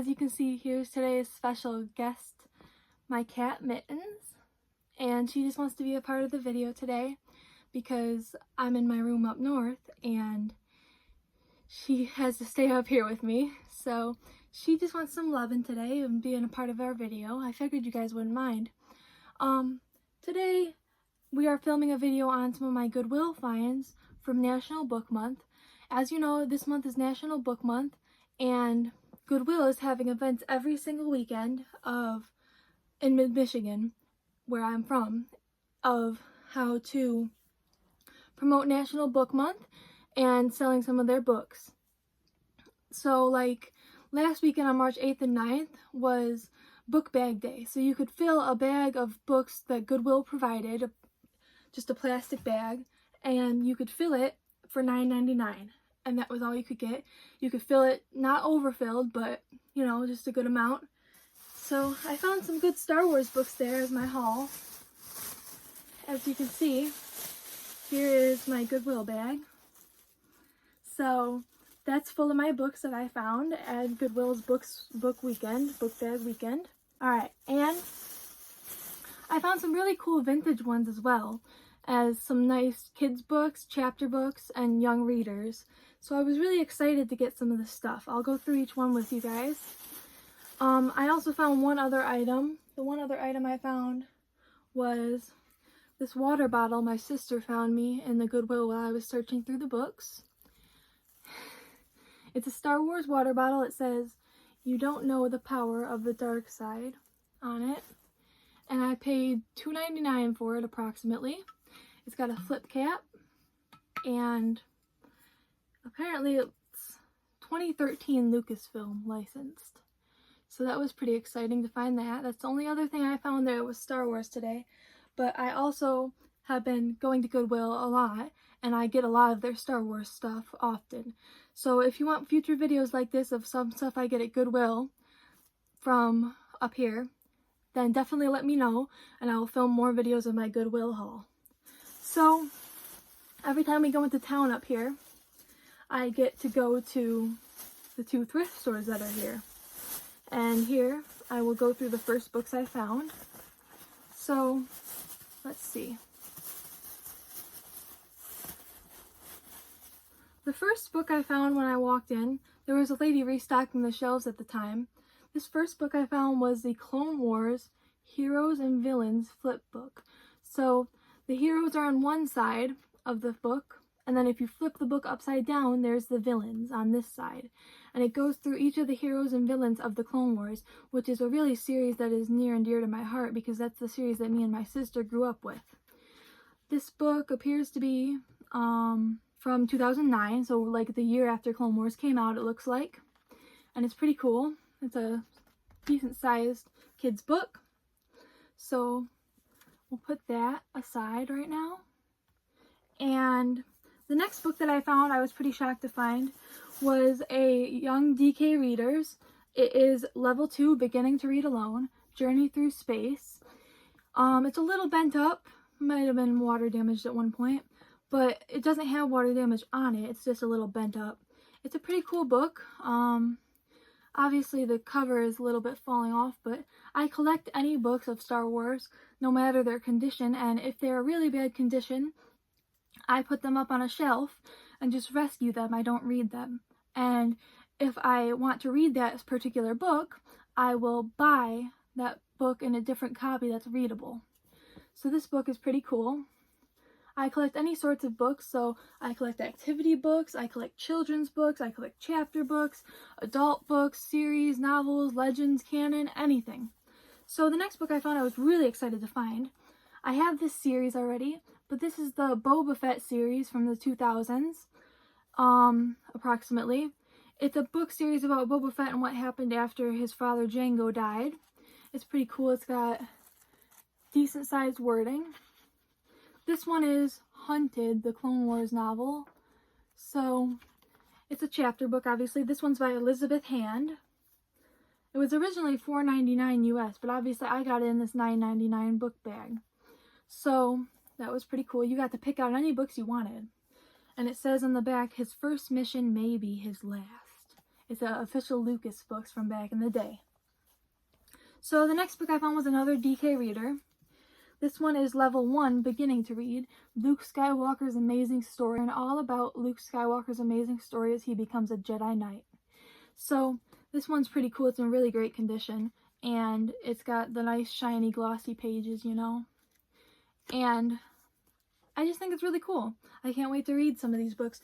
as you can see, here's today's special guest, my cat Mittens, and she just wants to be a part of the video today because I'm in my room up north and she has to stay up here with me, so she just wants some loving today and being a part of our video. I figured you guys wouldn't mind. Today we are filming a video on some of my Goodwill finds from National Book Month. As you know, this month is National Book Month, and Goodwill is having events every single weekend in mid-Michigan, where I'm from, of how to promote National Book Month and selling some of their books. So like last weekend on March 8th and 9th was Book Bag Day. So you could fill a bag of books that Goodwill provided, just a plastic bag, and you could fill it for $9.99. And that was all you could get. You could fill it, not overfilled, but, you know, just a good amount. So I found some good Star Wars books there as my haul. As you can see, here is my Goodwill bag. So that's full of my books that I found at Goodwill's book bag weekend. Alright, and I found some really cool vintage ones as well, as some nice kids books, chapter books, and young readers. So I was really excited to get some of this stuff. I'll go through each one with you guys. I also found one other item. The one other item I found was this water bottle my sister found me in the Goodwill while I was searching through the books. It's a Star Wars water bottle. It says, "You don't know the power of the dark side" on it. And I paid $2.99 for it approximately. It's got a flip cap, and apparently it's 2013 Lucasfilm licensed. So that was pretty exciting to find that. That's the only other thing I found there was Star Wars today. But I also have been going to Goodwill a lot, and I get a lot of their Star Wars stuff often. So if you want future videos like this of some stuff I get at Goodwill from up here, then definitely let me know, and I will film more videos of my Goodwill haul. So every time we go into town up here, I get to go to the 2 thrift stores that are here. And here I will go through the first books I found. So let's see. The first book I found when I walked in, there was a lady restocking the shelves at the time. This first book I found was the Clone Wars Heroes and Villains flip book. So the heroes are on one side of the book, and then if you flip the book upside down, there's the villains on this side. And it goes through each of the heroes and villains of the Clone Wars, which is a really series that is near and dear to my heart because that's the series that me and my sister grew up with. This book appears to be from 2009, so like the year after Clone Wars came out, it looks like. And it's pretty cool. It's a decent sized kids book. So we'll put that aside right now. And the next book that I found, I was pretty shocked to find, was a young DK readers. It is Level 2, Beginning to Read Alone, Journey Through Space. It's a little bent up, might have been water damaged at one point, but it doesn't have water damage on it, it's just a little bent up. It's a pretty cool book. Obviously the cover is a little bit falling off, but I collect any books of Star Wars, no matter their condition, and if they're a really bad condition, I put them up on a shelf and just rescue them. I don't read them. And if I want to read that particular book, I will buy that book in a different copy that's readable. So this book is pretty cool. I collect any sorts of books, so I collect activity books, I collect children's books, I collect chapter books, adult books, series, novels, legends, canon, anything. So the next book I found I was really excited to find. I have this series already, but this is the Boba Fett series from the 2000s, approximately. It's a book series about Boba Fett and what happened after his father Jango died. It's pretty cool. It's got decent sized wording. This one is Hunted, the Clone Wars novel. So it's a chapter book, obviously. This one's by Elizabeth Hand. It was originally $4.99 US, but obviously I got it in this $9.99 book bag. So that was pretty cool. You got to pick out any books you wanted. And it says on the back, his first mission may be his last. It's an official LucasBooks from back in the day. So the next book I found was another DK reader. This one is level 1, beginning to read, Luke Skywalker's Amazing Story, and all about Luke Skywalker's amazing story as he becomes a Jedi Knight. So this one's pretty cool. It's in really great condition, and it's got the nice shiny glossy pages, you know, and I just think it's really cool. I can't wait to read some of these books.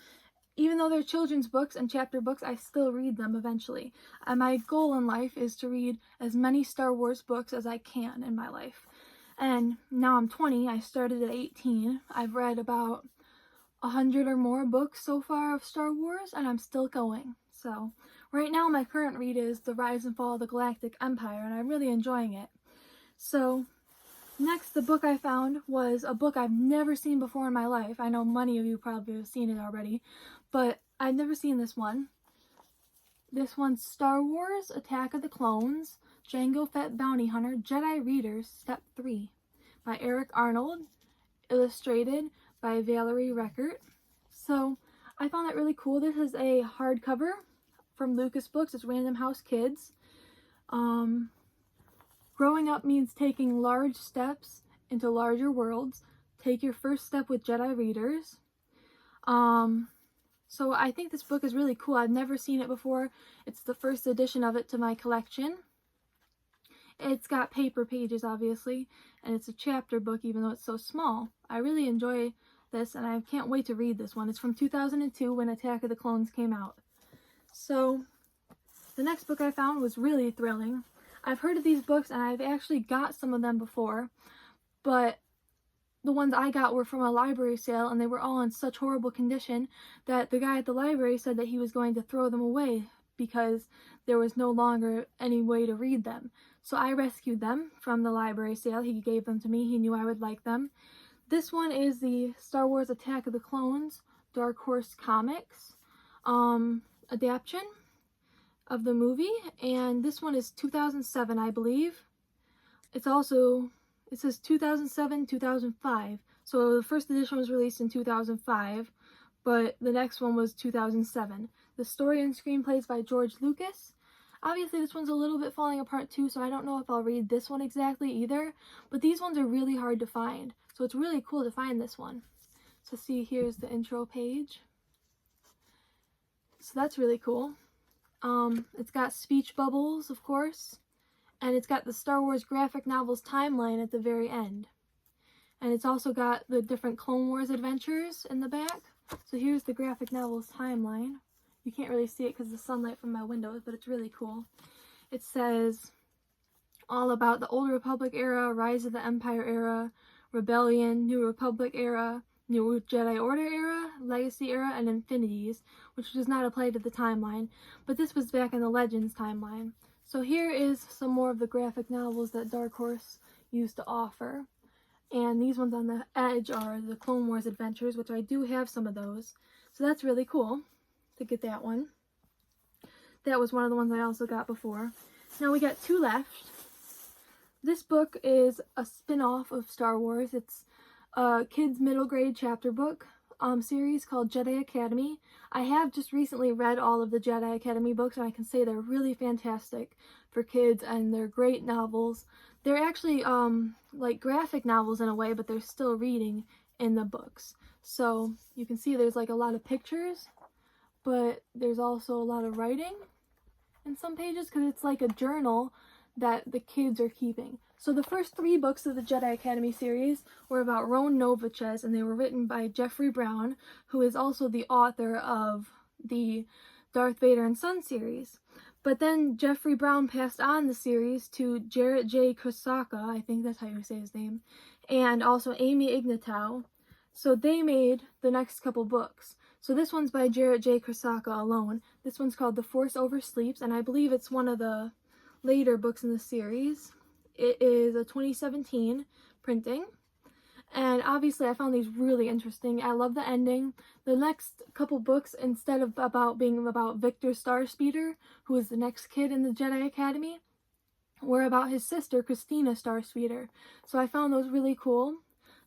Even though they're children's books and chapter books, I still read them eventually. And my goal in life is to read as many Star Wars books as I can in my life. And now I'm 20, I started at 18. I've read about 100 or more books so far of Star Wars, and I'm still going. So right now my current read is The Rise and Fall of the Galactic Empire, and I'm really enjoying it. So next, the book I found was a book I've never seen before in my life. I know many of you probably have seen it already, but I've never seen this one. This one's Star Wars Attack of the Clones, Jango Fett Bounty Hunter, Jedi Readers, Step 3, by Eric Arnold, illustrated by Valerie Reckert. So I found that really cool. This is a hardcover from LucasBooks. It's Random House Kids. Growing up means taking large steps into larger worlds. Take your first step with Jedi Readers. So I think this book is really cool. I've never seen it before. It's the first edition of it to my collection. It's got paper pages, obviously, and it's a chapter book, even though it's so small. I really enjoy this, and I can't wait to read this one. It's from 2002, when Attack of the Clones came out. So the next book I found was really thrilling. I've heard of these books, and I've actually got some of them before, but the ones I got were from a library sale, and they were all in such horrible condition that the guy at the library said that he was going to throw them away because there was no longer any way to read them. So I rescued them from the library sale. He gave them to me. He knew I would like them. This one is the Star Wars Attack of the Clones Dark Horse Comics adaptation of the movie, and this one is 2007, I believe. It says 2007, 2005. So the first edition was released in 2005, but the next one was 2007. The story and screenplays by George Lucas. Obviously this one's a little bit falling apart too, so I don't know if I'll read this one exactly either, but these ones are really hard to find, so it's really cool to find this one. So see, here's the intro page. So that's really cool. It's got speech bubbles, of course, and it's got the Star Wars graphic novels timeline at the very end. And it's also got the different Clone Wars adventures in the back. So here's the graphic novels timeline. You can't really see it because of the sunlight from my windows, but it's really cool. It says all about the Old Republic era, Rise of the Empire era, Rebellion, New Republic era, New Jedi Order era, Legacy era, and Infinities, which does not apply to the timeline, but this was back in the Legends timeline. So here is some more of the graphic novels that Dark Horse used to offer. And these ones on the edge are the Clone Wars adventures, which I do have some of those. So that's really cool to get that one. That was one of the ones I also got before. Now we got two left. This book is a spin-off of Star Wars. It's a kids middle grade chapter book series called Jedi Academy. I have just recently read all of the Jedi Academy books, and I can say they're really fantastic for kids, and they're great novels. They're actually like graphic novels in a way, but they're still reading in the books. So you can see there's like a lot of pictures, but there's also a lot of writing in some pages because it's like a journal that the kids are keeping. So the first 3 books of the Jedi Academy series were about Roan Novichez, and they were written by Jeffrey Brown, who is also the author of the Darth Vader and Son series. But then Jeffrey Brown passed on the series to Jarrett J. Krosoczka, I think that's how you say his name, and also Amy Ignatow. So they made the next couple books. So this one's by Jarrett J. Krosoczka alone. This one's called The Force Oversleeps, and I believe it's one of the later books in the series. It is a 2017 printing, and obviously I found these really interesting. I love the ending. The next couple books, instead of being about Victor Starspeeder, who is the next kid in the Jedi Academy, were about his sister Christina Starspeeder. So I found those really cool.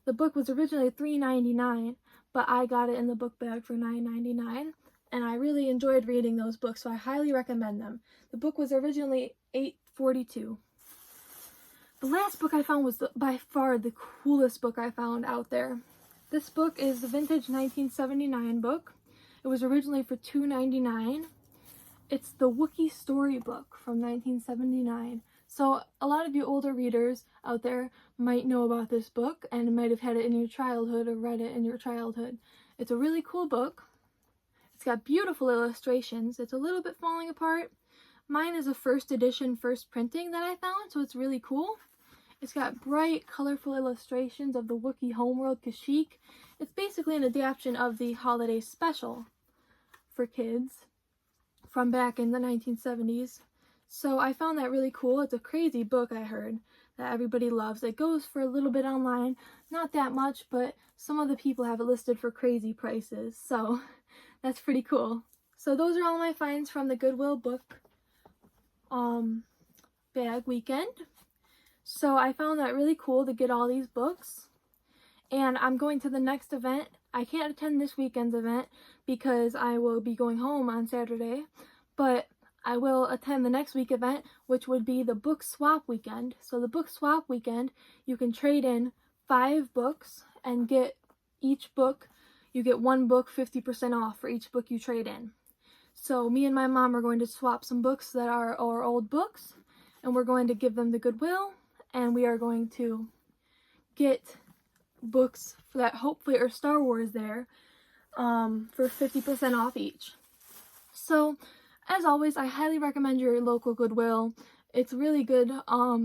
The book was originally $3.99, but I got it in the book bag for $9.99, and I really enjoyed reading those books, so I highly recommend them. The book was originally $8.42. The last book I found was by far the coolest book I found out there. This book is the vintage 1979 book. It was originally for $2.99. It's the Wookiee Storybook from 1979. So a lot of you older readers out there might know about this book and might have had it in your childhood or read it in your childhood. It's a really cool book. It's got beautiful illustrations. It's a little bit falling apart. Mine is a first edition, first printing that I found, so it's really cool. It's got bright, colorful illustrations of the Wookiee homeworld Kashyyyk. It's basically an adaptation of the holiday special for kids from back in the 1970s. So I found that really cool. It's a crazy book, I heard, that everybody loves. It goes for a little bit online, not that much, but some of the people have it listed for crazy prices, so that's pretty cool. So those are all my finds from the Goodwill book bag weekend. So I found that really cool to get all these books, and I'm going to the next event. I can't attend this weekend's event because I will be going home on Saturday, but I will attend the next week event, which would be the book swap weekend. So the book swap weekend, you can trade in 5 books and get each book, you get one book 50% off for each book you trade in. So me and my mom are going to swap some books that are our old books, and we're going to give them to Goodwill, and we are going to get books that hopefully are Star Wars there for 50% off each. So as always, I highly recommend your local Goodwill. It's a really good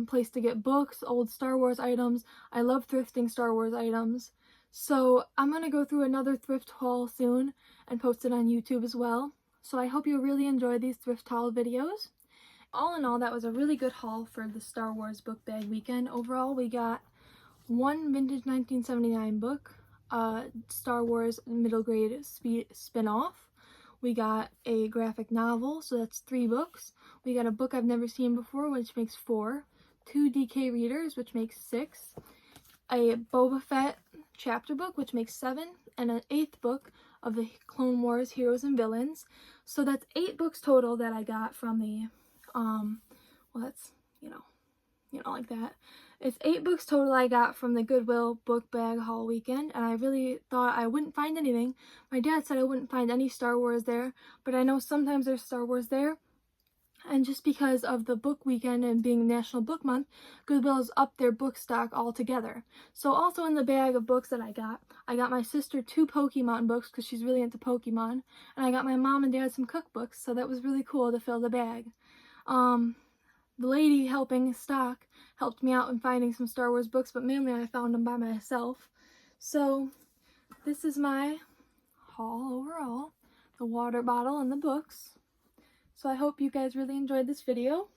place to get books, old Star Wars items. I love thrifting Star Wars items. So I'm going to go through another thrift haul soon and post it on YouTube as well. So I hope you really enjoy these thrift haul videos. All in all, that was a really good haul for the Star Wars book bag weekend. Overall, we got one vintage 1979 book, Star Wars middle grade spinoff. We got a graphic novel, so that's 3 books. We got a book I've never seen before, which makes 4. 2 DK readers, which makes 6. A Boba Fett chapter book, which makes 7. And an 8th book of the Clone Wars Heroes and Villains. So that's 8 books total that I got from the, well, that's, you know, like that. It's 8 books total I got from the Goodwill book bag haul weekend, and I really thought I wouldn't find anything. My dad said I wouldn't find any Star Wars there, but I know sometimes there's Star Wars there, and just because of the book weekend and being National Book Month, Goodwill has upped their book stock altogether. So also in the bag of books that I got my sister 2 Pokemon books because she's really into Pokemon, and I got my mom and dad some cookbooks, so that was really cool to fill the bag. The lady helping stock helped me out in finding some Star Wars books, but mainly I found them by myself. So this is my haul overall, the water bottle and the books. So I hope you guys really enjoyed this video.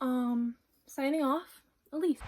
Signing off, Elise.